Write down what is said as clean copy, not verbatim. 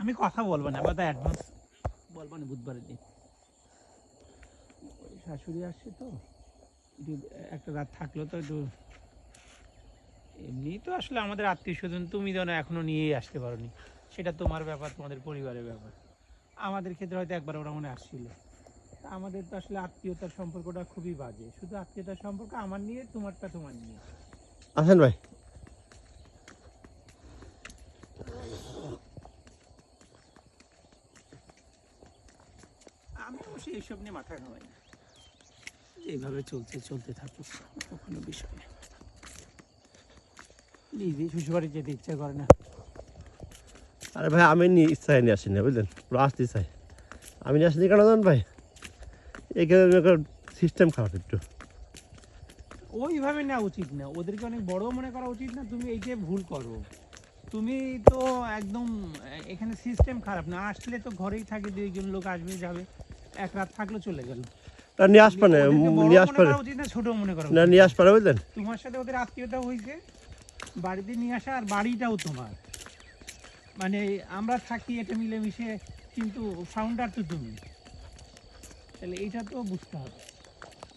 আমি কথা বলবো না, আমরা তো অ্যাডভান্স বলবো না বুধবারের দিন। শাশুড়ি আসছে তো, একটু একটা রাত থাকলো তো একটু। এমনি তো আসলে আমাদের আত্মীয় স্বজন তুমি যেন এখনো নিয়েই আসতে পারোনি, সেটা তোমার ব্যাপার, তোমাদের পরিবারের ব্যাপার। আমাদের ক্ষেত্রে হয়তো একবার ওরা মনে আসছিল। আমাদের তো আসলে আত্মীয়তার সম্পর্কটা খুবই বাজে, শুধু আত্মীয়তার সম্পর্ক আমার নিয়ে, তোমারটা তোমার নিয়ে। আসেন ভাই। আমি অবশ্যই এইসব নিয়ে মাথা ঘামাই না, যেভাবে চলতে থাকুক, কোনো বিষয় নেই। নিজেই শ্বশুরবাড়ি যেতে ইচ্ছা করে না। আরে ভাই আমি ইচ্ছায় নিয়ে আসি না বুঝলেন, পুরো আসতে চাই। আমি নিয়ে আসিনি কেন জানেন ভাই, এখানে সিস্টেম খারাপ একটু। ওইভাবে নেওয়া উচিত না, ওদেরকে অনেক বড় মনে করা উচিত না। তুমি এই যে ভুল করো, তুমি তো একদম এখানে সিস্টেম খারাপ না। আসলে তো ঘরেই থাকে, দুইজন লোক আসবে যাবে, এক রাত থাকলো চলে গেল। নিয়ে আসবে না, ওদেরকে বড় নিয়ে মনে আসবে না, করা উচিত না, ছোট মনে করা না উচিত। নিয়ে আসবে না বুঝলেন। তোমার সাথে ওদের আত্মীয়তা হয়েছে, বাড়িতে নিয়ে আসা, আর বাড়িটাও তোমার। মানে আমরা থাকি এটা মিলেমিশে, কিন্তু ফাউন্ডার তো তুমি, তাহলে এইটা তো বুঝতে হবে।